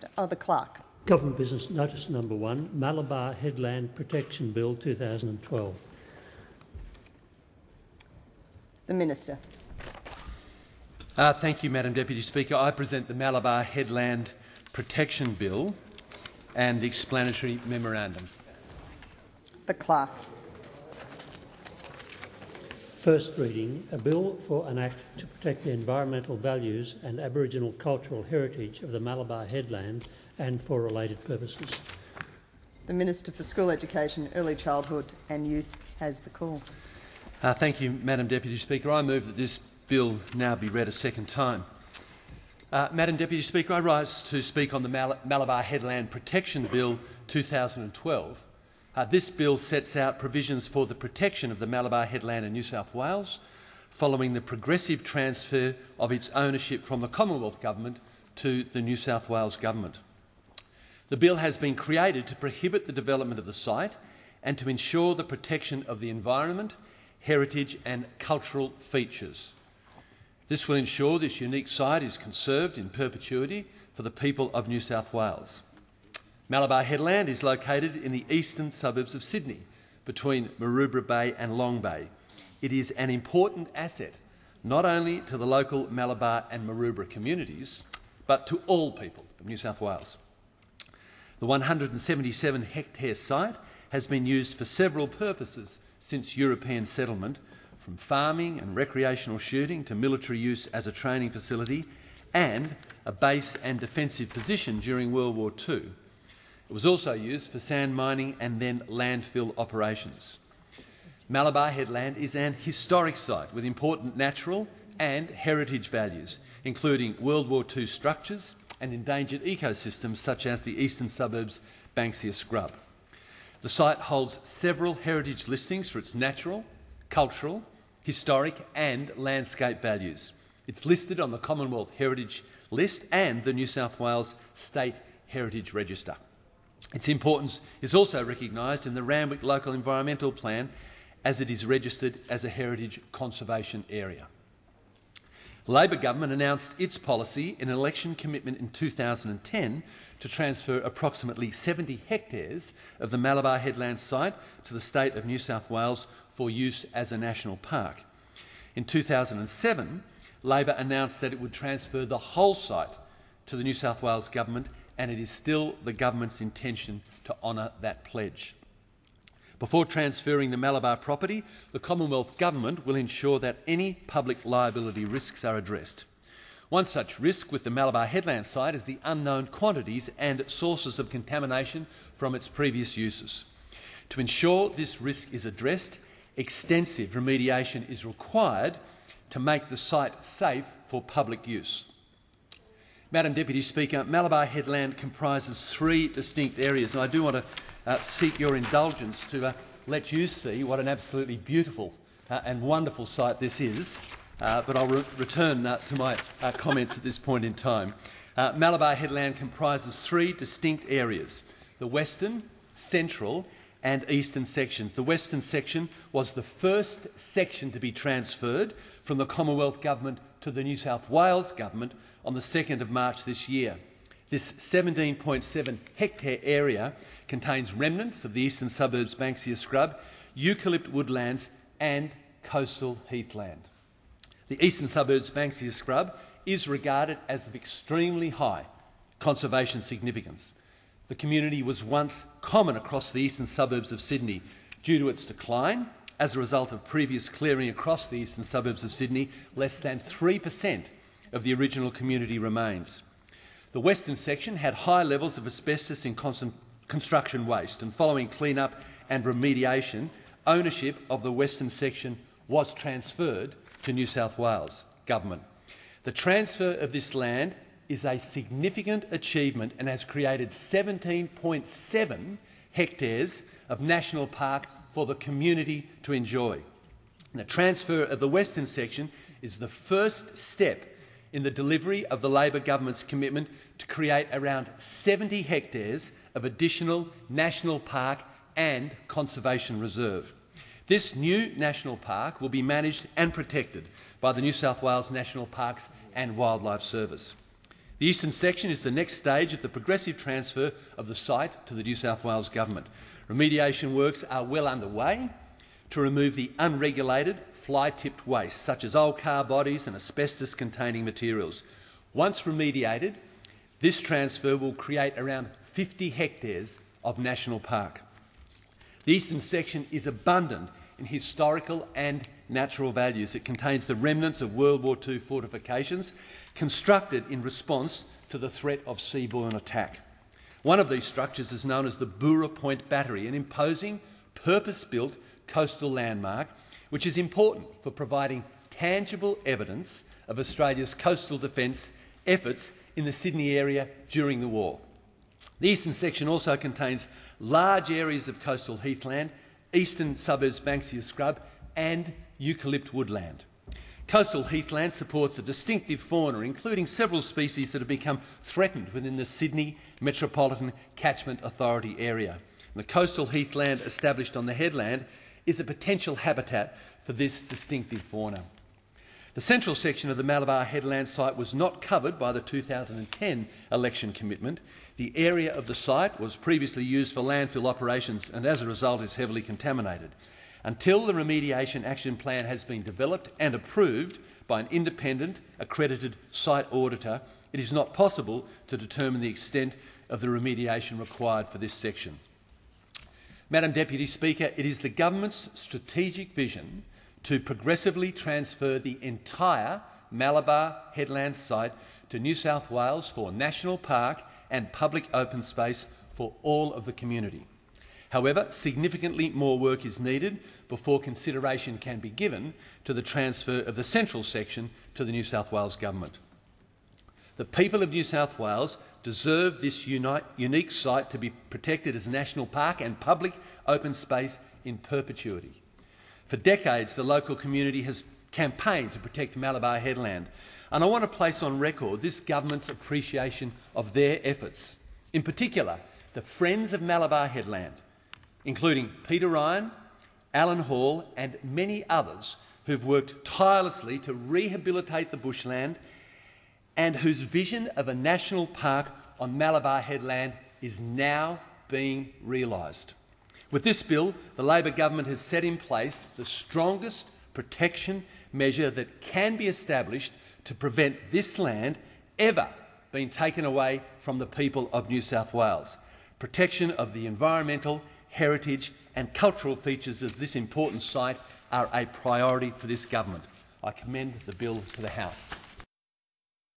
The Clerk. Government Business Notice Number 1, Malabar Headland Protection Bill 2012. The Minister. Thank you, Madam Deputy Speaker. I present the Malabar Headland Protection Bill and the explanatory memorandum. The Clerk. First reading, a bill for an act to protect the environmental values and Aboriginal cultural heritage of the Malabar Headland and for related purposes. The Minister for School Education, Early Childhood and Youth has the call. Thank you, Madam Deputy Speaker. I move that this bill now be read a second time. Madam Deputy Speaker, I rise to speak on the Malabar Headland Protection Bill 2012. This bill sets out provisions for the protection of the Malabar Headland in New South Wales following the progressive transfer of its ownership from the Commonwealth Government to the New South Wales Government. The bill has been created to prohibit the development of the site and to ensure the protection of the environment, heritage and cultural features. This will ensure this unique site is conserved in perpetuity for the people of New South Wales. Malabar Headland is located in the eastern suburbs of Sydney, between Maroubra Bay and Long Bay. It is an important asset, not only to the local Malabar and Maroubra communities, but to all people of New South Wales. The 177-hectare site has been used for several purposes since European settlement, from farming and recreational shooting to military use as a training facility and a base and defensive position during World War II. It was also used for sand mining and then landfill operations. Malabar Headland is an historic site with important natural and heritage values, including World War II structures and endangered ecosystems such as the eastern suburbs Banksia Scrub. The site holds several heritage listings for its natural, cultural, historic and landscape values. It's listed on the Commonwealth Heritage List and the New South Wales State Heritage Register. Its importance is also recognised in the Randwick Local Environmental Plan as it is registered as a heritage conservation area. The Labor government announced its policy in an election commitment in 2010 to transfer approximately 70 hectares of the Malabar Headland site to the state of New South Wales for use as a national park. In 2007, Labor announced that it would transfer the whole site to the New South Wales government, and it is still the government's intention to honour that pledge. Before transferring the Malabar property, the Commonwealth Government will ensure that any public liability risks are addressed. One such risk with the Malabar Headland site is the unknown quantities and sources of contamination from its previous uses. To ensure this risk is addressed, extensive remediation is required to make the site safe for public use. Madam Deputy Speaker, Malabar Headland comprises three distinct areas, and I do want to seek your indulgence to let you see what an absolutely beautiful and wonderful site this is, but I'll return to my comments at this point in time. Malabar Headland comprises three distinct areas: the western, central and eastern sections. The western section was the first section to be transferred from the Commonwealth Government to the New South Wales Government on the 2nd of March this year. This 17.7 hectare area contains remnants of the eastern suburbs Banksia Scrub, eucalypt woodlands and coastal heathland. The eastern suburbs Banksia Scrub is regarded as of extremely high conservation significance. The community was once common across the eastern suburbs of Sydney. Due to its decline, as a result of previous clearing across the eastern suburbs of Sydney, less than 3% of the original community remains. The western section had high levels of asbestos in construction waste, and following clean-up and remediation, ownership of the western section was transferred to New South Wales Government. The transfer of this land is a significant achievement and has created 17.7 hectares of national park for the community to enjoy. And the transfer of the western section is the first step in the delivery of the Labor government's commitment to create around 70 hectares of additional national park and conservation reserve. This new national park will be managed and protected by the New South Wales National Parks and Wildlife Service. The eastern section is the next stage of the progressive transfer of the site to the New South Wales Government. Remediation works are well underway to remove the unregulated, fly-tipped waste, such as old car bodies and asbestos-containing materials. Once remediated, this transfer will create around 50 hectares of national park. The eastern section is abundant in historical and natural values. It contains the remnants of World War II fortifications constructed in response to the threat of seaborne attack. One of these structures is known as the Boora Point Battery, an imposing, purpose-built coastal landmark which is important for providing tangible evidence of Australia's coastal defence efforts in the Sydney area during the war. The eastern section also contains large areas of coastal heathland, eastern suburbs Banksia scrub and eucalypt woodland. Coastal heathland supports a distinctive fauna, including several species that have become threatened within the Sydney Metropolitan Catchment Authority area. And the coastal heathland established on the headland is a potential habitat for this distinctive fauna. The central section of the Malabar Headland site was not covered by the 2010 election commitment. The area of the site was previously used for landfill operations and as a result is heavily contaminated. Until the remediation action plan has been developed and approved by an independent, accredited site auditor, it is not possible to determine the extent of the remediation required for this section. Madam Deputy Speaker, it is the government's strategic vision to progressively transfer the entire Malabar Headland site to New South Wales for national park and public open space for all of the community. However, significantly more work is needed before consideration can be given to the transfer of the central section to the New South Wales Government. The people of New South Wales deserve this unique site to be protected as a national park and public open space in perpetuity. For decades, the local community has campaigned to protect Malabar Headland, and I want to place on record this government's appreciation of their efforts. In particular, the Friends of Malabar Headland, including Peter Ryan, Alan Hall and many others who've worked tirelessly to rehabilitate the bushland and whose vision of a national park on Malabar Headland is now being realised. With this bill, the Labor government has set in place the strongest protection measure that can be established to prevent this land ever being taken away from the people of New South Wales. Protection of the environmental, heritage and cultural features of this important site are a priority for this government. I commend the bill to the House.